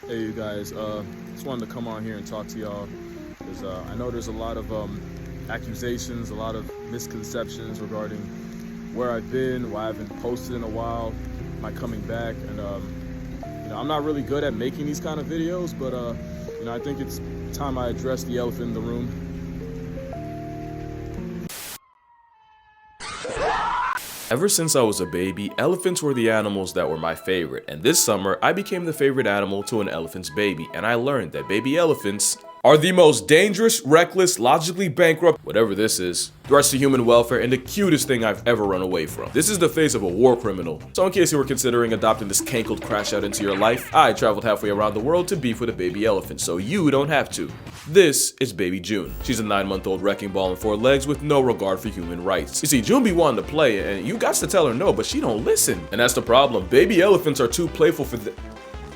Hey you guys, just wanted to come on here and talk to y'all because I know there's a lot of accusations, a lot of misconceptions regarding where I've been, why I haven't posted in a while, my coming back, and I'm not really good at making these kind of videos, but I think it's time I address the elephant in the room. Ever since I was a baby, elephants were the animals that were my favorite, and this summer I became the favorite animal to an elephant's baby, and I learned that baby elephants are the most dangerous, reckless, logically bankrupt, whatever this is, threats to human welfare, and the cutest thing I've ever run away from. This is the face of a war criminal. So in case you were considering adopting this cankled crash out into your life, I traveled halfway around the world to beef with a baby elephant, so you don't have to. This is baby June. She's a 9-month-old wrecking ball on 4 legs with no regard for human rights. You see, June be wanting to play, and you got to tell her no, but she don't listen. And that's the problem. Baby elephants are too playful for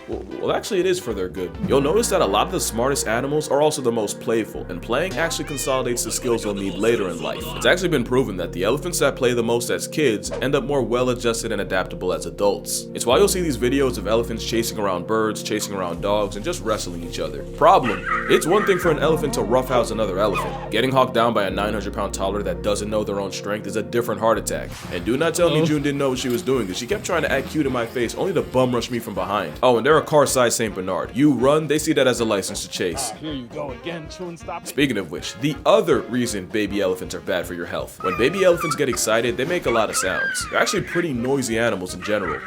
Well, actually it is for their good. You'll notice that a lot of the smartest animals are also the most playful, and playing actually consolidates the skills you'll need later in life. It's actually been proven that the elephants that play the most as kids end up more well-adjusted and adaptable as adults. It's why you'll see these videos of elephants chasing around birds, chasing around dogs, and just wrestling each other. Problem: it's one thing for an elephant to roughhouse another elephant. Getting hawked down by a 900-pound toddler that doesn't know their own strength is a different heart attack. And do not tell me June didn't know what she was doing, because she kept trying to act cute in my face only to bum rush me from behind. Oh, and they're a car-sized St. Bernard. You run, they see that as a license to chase. Here you go again, Chun, stop it. Speaking of which, the other reason baby elephants are bad for your health. When baby elephants get excited, they make a lot of sounds. They're actually pretty noisy animals in general.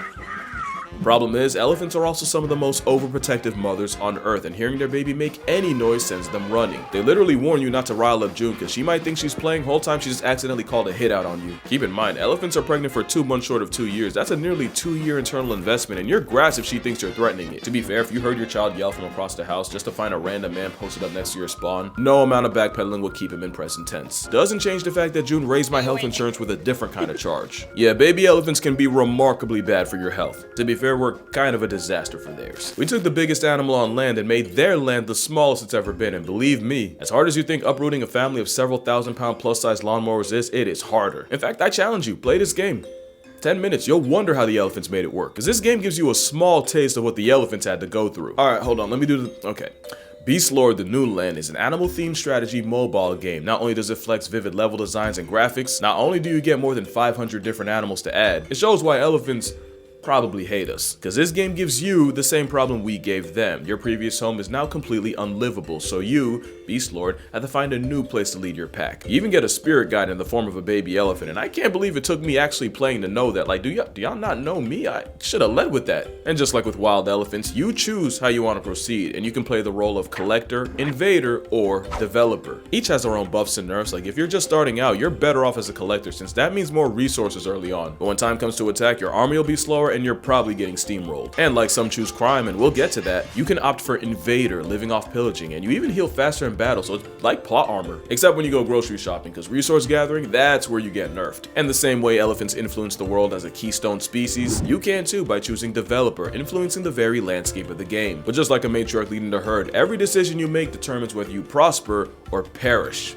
Problem is, elephants are also some of the most overprotective mothers on earth, and hearing their baby make any noise sends them running. They literally warn you not to rile up June because she might think she's playing, whole time she just accidentally called a hit out on you. Keep in mind, elephants are pregnant for 2 months short of 2 years. That's a nearly 2-year internal investment, and you're grass if she thinks you're threatening it. To be fair, if you heard your child yell from across the house just to find a random man posted up next to your spawn, no amount of backpedaling will keep him in present tense. Doesn't change the fact that June raised my health insurance with a different kind of charge. Yeah, baby elephants can be remarkably bad for your health. To be fair, we're kind of a disaster for theirs. We took the biggest animal on land and made their land the smallest it's ever been, and believe me, as hard as you think uprooting a family of several thousand-pound plus-size lawnmowers is, it is harder. In fact, I challenge you, play this game. 10 minutes, you'll wonder how the elephants made it work, because this game gives you a small taste of what the elephants had to go through. Alright, hold on, let me do the... okay. Beast Lord: The New Land is an animal-themed strategy mobile game. Not only does it flex vivid level designs and graphics, not only do you get more than 500 different animals to add, it shows why elephants probably hate us, because this game gives you the same problem we gave them. Your previous home is now completely unlivable, so you, Beast Lord, have to find a new place to lead your pack. You even get a spirit guide in the form of a baby elephant, and I can't believe it took me actually playing to know that. Like, do y'all not know me? I should have led with that. And just like with wild elephants, you choose how you want to proceed, and you can play the role of collector, invader, or developer. Each has their own buffs and nerfs. Like, if you're just starting out, you're better off as a collector, since that means more resources early on. But when time comes to attack, your army will be slower, and you're probably getting steamrolled. And like some choose crime, and we'll get to that, you can opt for invader, living off pillaging, and you even heal faster in battle, so it's like plot armor. Except when you go grocery shopping, because resource gathering, that's where you get nerfed. And the same way elephants influence the world as a keystone species, you can too by choosing developer, influencing the very landscape of the game. But just like a matriarch leading the herd, every decision you make determines whether you prosper or perish.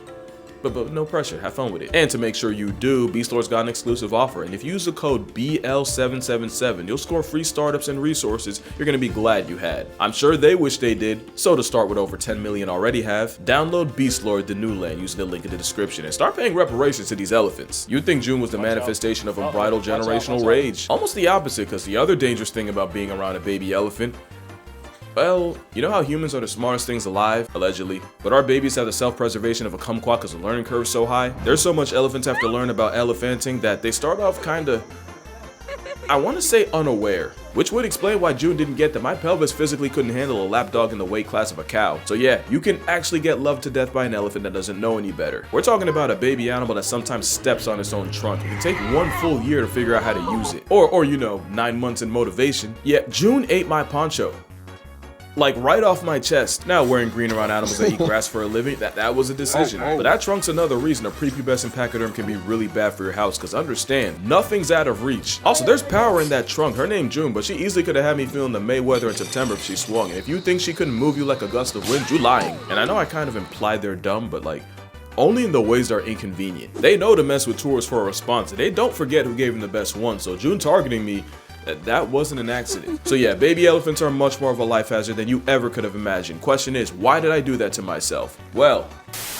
But no pressure, have fun with it. And to make sure you do, Beast Lord's got an exclusive offer, and if you use the code BL777, you'll score free startups and resources you're gonna be glad you had. I'm sure they wish they did, so to start with over 10 million already have, download Beast Lord: The New Land using the link in the description and start paying reparations to these elephants. You'd think June was the manifestation of unbridled generational rage. Almost the opposite, because the other dangerous thing about being around a baby elephant, well, you know how humans are the smartest things alive, allegedly, but our babies have the self-preservation of a kumquat because the learning curve is so high? There's so much elephants have to learn about elephanting that they start off kinda, I want to say unaware, which would explain why June didn't get that my pelvis physically couldn't handle a lapdog in the weight class of a cow. So yeah, you can actually get loved to death by an elephant that doesn't know any better. We're talking about a baby animal that sometimes steps on its own trunk. It can take 1 full year to figure out how to use it. Or you know, 9 months in motivation. Yeah, June ate my poncho. Like right off my chest. Now wearing green around animals that eat grass for a living, that was a decision. But that trunk's another reason a prepubescent pachyderm can be really bad for your house, because understand, nothing's out of reach. Also, there's power in that trunk. Her name June, but she easily could have had me feeling the Mayweather in September if she swung. And if you think she couldn't move you like a gust of wind, you lying. And I know I kind of implied they're dumb, but like, only in the ways that are inconvenient. They know to mess with tourists for a response, and they don't forget who gave them the best one, so June targeting me, That wasn't an accident. So yeah, baby elephants are much more of a life hazard than you ever could have imagined. Question is, why did I do that to myself? Well,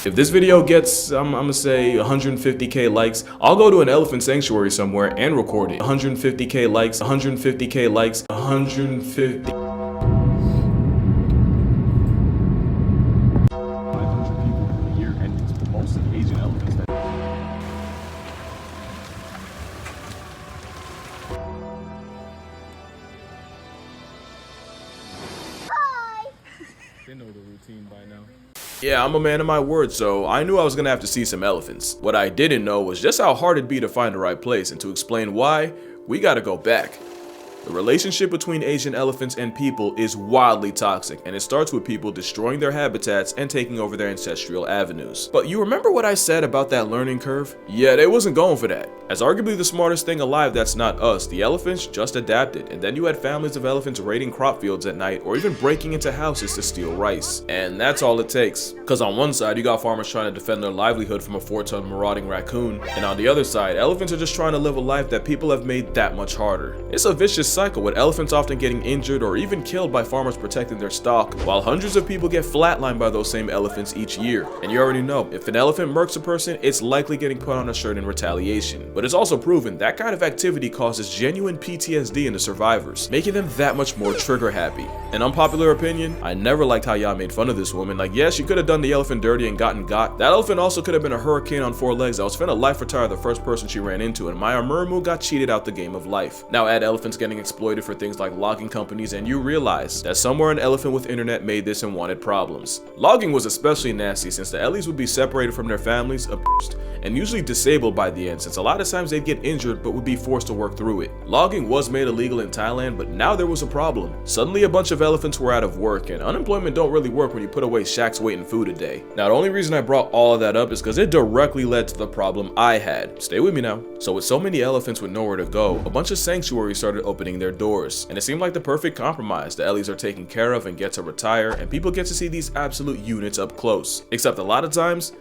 if this video gets, I'm gonna say 150k likes, I'll go to an elephant sanctuary somewhere and record it. 150k likes, 150k likes, 150. 500 people a year, and it's mostly Asian elephants. They know the routine by now. Yeah, I'm a man of my word, so I knew I was gonna have to see some elephants. What I didn't know was just how hard it'd be to find the right place, and to explain why, we gotta go back. The relationship between Asian elephants and people is wildly toxic, and it starts with people destroying their habitats and taking over their ancestral avenues. But you remember what I said about that learning curve? Yeah, they wasn't going for that. As arguably the smartest thing alive that's not us, the elephants just adapted, and then you had families of elephants raiding crop fields at night or even breaking into houses to steal rice. And that's all it takes. Cause on one side, you got farmers trying to defend their livelihood from a 4-ton marauding raccoon, and on the other side, elephants are just trying to live a life that people have made that much harder. It's a vicious cycle, with elephants often getting injured or even killed by farmers protecting their stock, while hundreds of people get flatlined by those same elephants each year. And you already know, if an elephant murks a person, it's likely getting put on a shirt in retaliation. But it's also proven that kind of activity causes genuine PTSD in the survivors, making them that much more trigger happy. An unpopular opinion, I never liked how y'all made fun of this woman. Like, yeah, she could have done the elephant dirty and gotten got. That elephant also could have been a hurricane on 4 legs that was finna life retire the first person she ran into, and Maya Murmu got cheated out the game of life. Now add elephants getting exploited for things like logging companies, and you realize that somewhere an elephant with internet made this and wanted problems. Logging was especially nasty since the Ellies would be separated from their families, abused, and usually disabled by the end, since a lot of times they'd get injured but would be forced to work through it. Logging was made illegal in Thailand, but now there was a problem. Suddenly a bunch of elephants were out of work, and unemployment don't really work when you put away shacks weight and food a day. Now the only reason I brought all of that up is because it directly led to the problem I had. Stay with me now. So with so many elephants with nowhere to go, a bunch of sanctuaries started opening their doors, and it seemed like the perfect compromise. The Ellies are taken care of and get to retire, and people get to see these absolute units up close. Except a lot of times,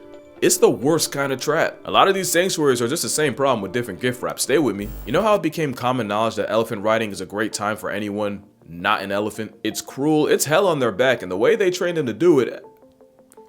it's the worst kind of trap. A lot of these sanctuaries are just the same problem with different gift wraps. Stay with me. You know how it became common knowledge that elephant riding is a great time for anyone not an elephant? It's cruel, it's hell on their back, and the way they train them to do it,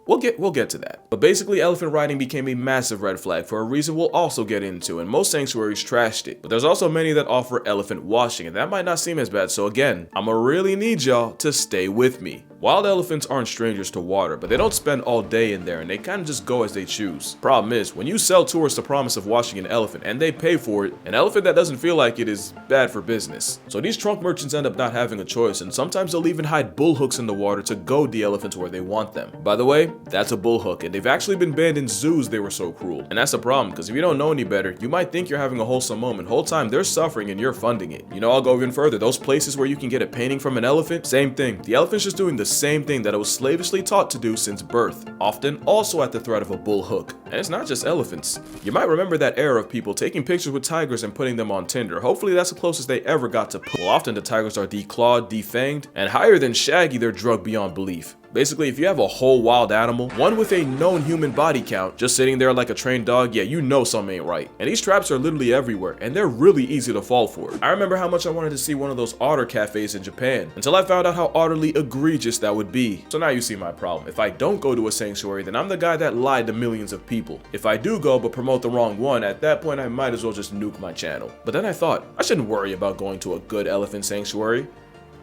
We'll get to that. But basically, elephant riding became a massive red flag for a reason we'll also get into, and most sanctuaries trashed it. But there's also many that offer elephant washing, and that might not seem as bad, so again, I'ma really need y'all to stay with me. Wild elephants aren't strangers to water, but they don't spend all day in there, and they kind of just go as they choose. Problem is, when you sell tourists the promise of washing an elephant, and they pay for it, an elephant that doesn't feel like it is bad for business. So these trunk merchants end up not having a choice, and sometimes they'll even hide bull hooks in the water to goad the elephants where they want them. By the way, that's a bull hook, and they've actually been banned in zoos. They were so cruel. And that's a problem, because if you don't know any better, you might think you're having a wholesome moment. Whole time they're suffering and you're funding it. You know, I'll go even further. Those places where you can get a painting from an elephant, same thing. The elephant's just doing the same thing that it was slavishly taught to do since birth, often also at the threat of a bull hook. And it's not just elephants. You might remember that era of people taking pictures with tigers and putting them on Tinder. Hopefully that's the closest they ever got to pull. Often the tigers are declawed, defanged, and higher than Shaggy, they're drugged beyond belief. Basically, if you have a whole wild animal, one with a known human body count, just sitting there like a trained dog, yeah, you know something ain't right. And these traps are literally everywhere, and they're really easy to fall for. I remember how much I wanted to see one of those otter cafes in Japan, until I found out how utterly egregious that would be. So now you see my problem. If I don't go to a sanctuary, then I'm the guy that lied to millions of people. If I do go but promote the wrong one, at that point I might as well just nuke my channel. But then I thought, I shouldn't worry about going to a good elephant sanctuary.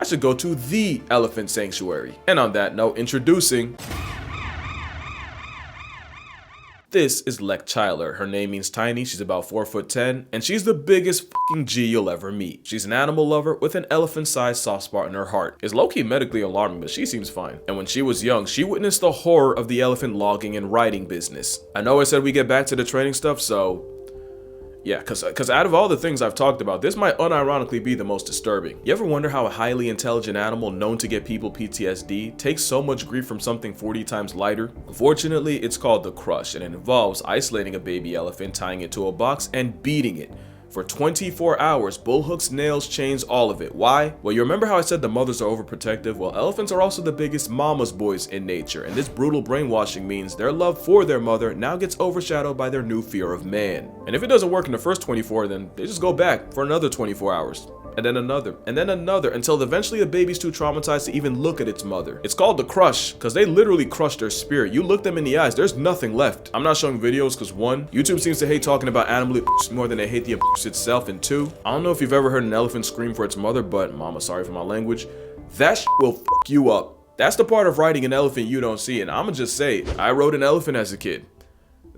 I should go to the elephant sanctuary. And on that note, introducing... This is Lakey. Her name means tiny, she's about 4'10", and she's the biggest fucking G you'll ever meet. She's an animal lover with an elephant-sized soft spot in her heart. It's low-key medically alarming, but she seems fine. And when she was young, she witnessed the horror of the elephant logging and riding business. I know I said we get back to the training stuff, so... yeah, cause out of all the things I've talked about, this might unironically be the most disturbing. You ever wonder how a highly intelligent animal known to get people PTSD takes so much grief from something 40 times lighter? Unfortunately, it's called the crush, and it involves isolating a baby elephant, tying it to a box, and beating it. For 24 hours, bull hooks, nails, chains, all of it. Why? Well, you remember how I said the mothers are overprotective? Well, elephants are also the biggest mama's boys in nature, and this brutal brainwashing means their love for their mother now gets overshadowed by their new fear of man. And if it doesn't work in the first 24, then they just go back for another 24 hours. and then another, and then another, until eventually the baby's too traumatized to even look at its mother. It's called the crush, because they literally crushed their spirit. You look them in the eyes, there's nothing left. I'm not showing videos because 1, YouTube seems to hate talking about animal abuse more than they hate the abuse itself, and 2, I don't know if you've ever heard an elephant scream for its mother, but mama, sorry for my language, that shit will fuck you up. That's the part of riding an elephant you don't see, and I'ma just say it. I rode an elephant as a kid.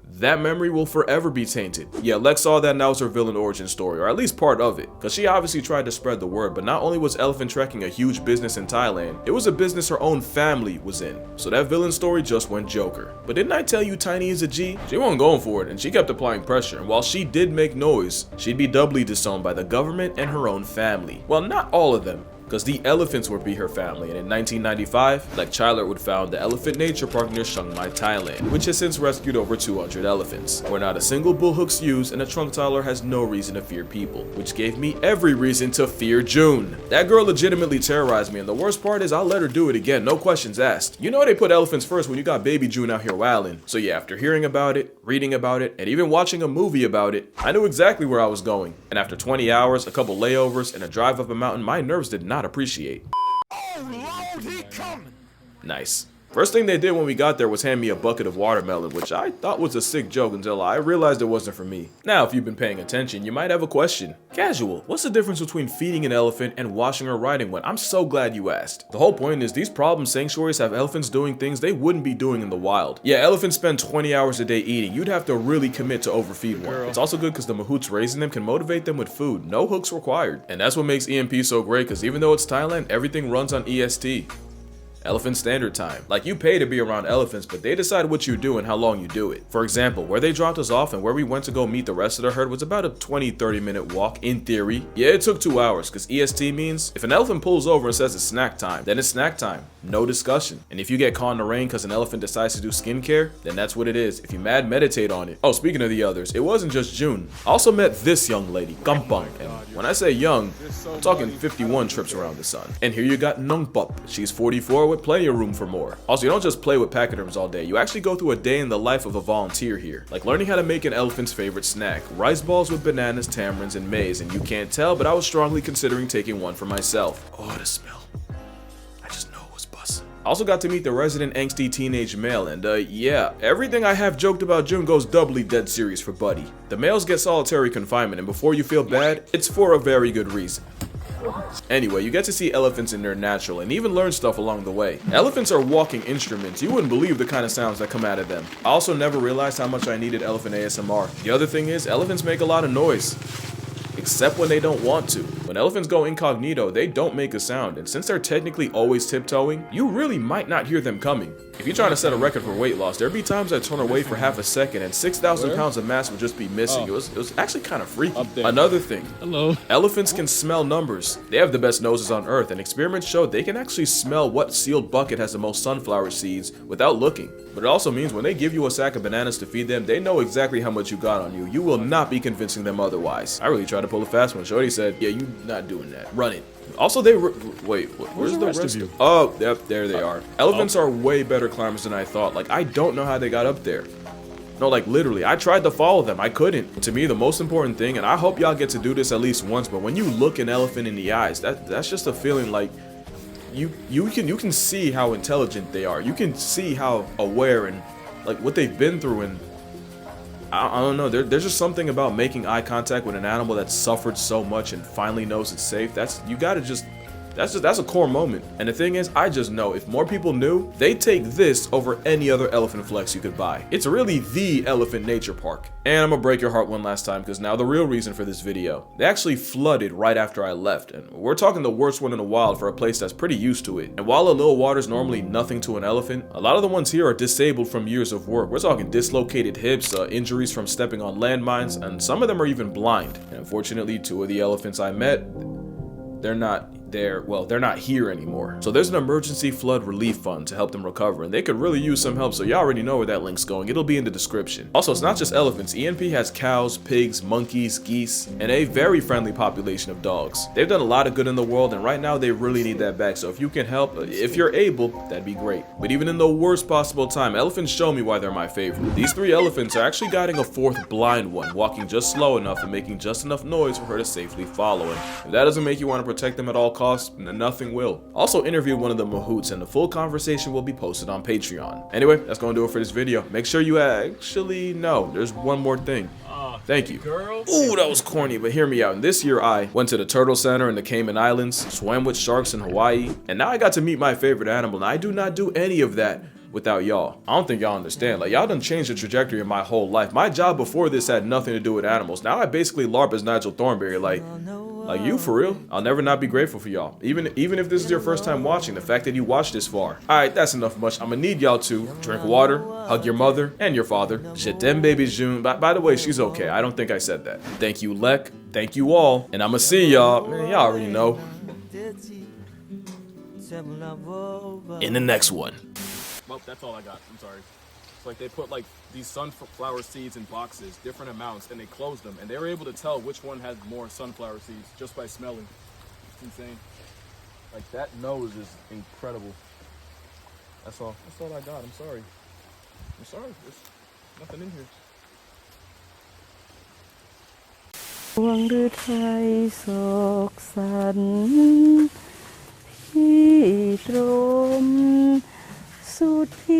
That memory will forever be tainted. Yeah, Lex saw that and that was her villain origin story, or at least part of it. Cause she obviously tried to spread the word, but not only was elephant trekking a huge business in Thailand, it was a business her own family was in. So that villain story just went Joker. But didn't I tell you Tiny is a G? She wasn't going for it, and she kept applying pressure, and while she did make noise, she'd be doubly disowned by the government and her own family. Well, not all of them, because the elephants would be her family, and in 1995, Lek Chyler would found the Elephant Nature Park near Chiang Mai, Thailand, which has since rescued over 200 elephants, where not a single bullhook's used and a trunk tyler has no reason to fear people, which gave me every reason to fear June. That girl legitimately terrorized me, and the worst part is I'll let her do it again, no questions asked. You know they put elephants first when you got baby June out here wilding. So yeah, after hearing about it, reading about it, and even watching a movie about it, I knew exactly where I was going. And after 20 hours, a couple layovers, and a drive up a mountain, my nerves did not appreciate. Oh Lord, he coming! Nice. First thing they did when we got there was hand me a bucket of watermelon, which I thought was a sick joke until I realized it wasn't for me. Now, if you've been paying attention, you might have a question. Casual, what's the difference between feeding an elephant and washing or riding one? I'm so glad you asked. The whole point is these problem sanctuaries have elephants doing things they wouldn't be doing in the wild. Yeah, elephants spend 20 hours a day eating. You'd have to really commit to overfeed one. It's also good because the mahouts raising them can motivate them with food. No hooks required. And that's what makes EMP so great, because even though it's Thailand, everything runs on EST. Elephant Standard Time. Like, you pay to be around elephants, but they decide what you do and how long you do it. For example, where they dropped us off and where we went to go meet the rest of the herd was about a 20-30 minute walk in theory. Yeah, it took 2 hours, because EST means if an elephant pulls over and says it's snack time, then it's snack time. No discussion. And if you get caught in the rain because an elephant decides to do skincare, then that's what it is. If you mad, meditate on it. Oh, speaking of the others, it wasn't just June. I also met this young lady, Gampang, and when I say young, I'm talking 51 trips around the sun. And here you got Nungpup. She's 44 with plenty of room for more. Also, you don't just play with pachyderms all day. You actually go through a day in the life of a volunteer here. Like learning how to make an elephant's favorite snack, rice balls with bananas, tamarinds, and maize. And you can't tell, but I was strongly considering taking one for myself. Oh, the smell. I just know it was bussin'. I also got to meet the resident angsty teenage male, and yeah, everything I have joked about June goes doubly dead serious for Buddy. The males get solitary confinement, and before you feel bad, it's for a very good reason. Anyway, you get to see elephants in their natural and even learn stuff along the way. Elephants are walking instruments. You wouldn't believe the kind of sounds that come out of them. I also never realized how much I needed elephant ASMR. The other thing is, elephants make a lot of noise. Except when they don't want to. When elephants go incognito, they don't make a sound, and since they're technically always tiptoeing, you really might not hear them coming. If you're trying to set a record for weight loss, there'd be times I'd turn away for half a second and 6,000 pounds of mass would just be missing. It was actually kind of freaky. Another thing, elephants can smell numbers. They have the best noses on earth, and experiments show they can actually smell what sealed bucket has the most sunflower seeds without looking. But it also means when they give you a sack of bananas to feed them, they know exactly how much you got on you. You will not be convincing them otherwise. I really tried to pull a fast one. Shorty said, yeah, you not doing that. Run it. Also, wait, where's the rest of you? Oh, yep, there they are. Elephants are way better climbers than I thought. Like, I don't know how they got up there. No, like, literally, I tried to follow them. I couldn't. To me, the most important thing, and I hope y'all get to do this at least once, but when you look an elephant in the eyes, that's just a feeling like you can see how intelligent they are. You can see how aware and like what they've been through, and I don't know, there's just something about making eye contact with an animal that's suffered so much and finally knows it's safe. That's a core moment. And the thing is, I just know if more people knew, they'd take this over any other elephant flex you could buy. It's really the Elephant Nature Park. And I'm gonna break your heart one last time, because now the real reason for this video. They actually flooded right after I left, and we're talking the worst one in the wild for a place that's pretty used to it. And while a little water's normally nothing to an elephant, a lot of the ones here are disabled from years of work. We're talking dislocated hips, injuries from stepping on landmines, and some of them are even blind. And unfortunately, 2 of the elephants I met, they're not here anymore. So there's an emergency flood relief fund to help them recover, and they could really use some help, so you already know where that link's going. It'll be in the description. Also, it's not just elephants. ENP has cows, pigs, monkeys, geese, and a very friendly population of dogs. They've done a lot of good in the world, and right now they really need that back, so if you can help, if you're able, that'd be great. But even in the worst possible time, elephants show me why they're my favorite. These 3 elephants are actually guiding a 4th blind one, walking just slow enough and making just enough noise for her to safely follow him. If that doesn't make you want to protect them at all costs, then nothing will. Also interviewed one of the mahouts, and the full conversation will be posted on Patreon. Anyway, that's gonna do it for this video. Make sure you actually no, there's one more thing. Thank you. Ooh, that was corny, but hear me out. And this year I went to the Turtle Center in the Cayman Islands, swam with sharks in Hawaii, and now I got to meet my favorite animal, and I do not do any of that without y'all. I don't think y'all understand. Like, y'all done changed the trajectory of my whole life. My job before this had nothing to do with animals. Now I basically LARP as Nigel Thornberry. Like you, for real. I'll never not be grateful for y'all. Even if this is your first time watching, the fact that you watched this far. Alright, that's enough much. I'm gonna need y'all to drink water, hug your mother and your father. Je t'aime, baby June. By the way, she's okay. I don't think I said that. Thank you, Lek. Thank you all. And I'ma see y'all. Man, y'all already know. In the next one. Well, that's all I got. I'm sorry. It's like they put like these sunflower seeds in boxes, different amounts, and they closed them, and they were able to tell which one had more sunflower seeds just by smelling. It's insane. Like, that nose is incredible. That's all I got. I'm sorry. There's nothing in here. ดวงฤทัยโศกสันที่ตรมสุดพิ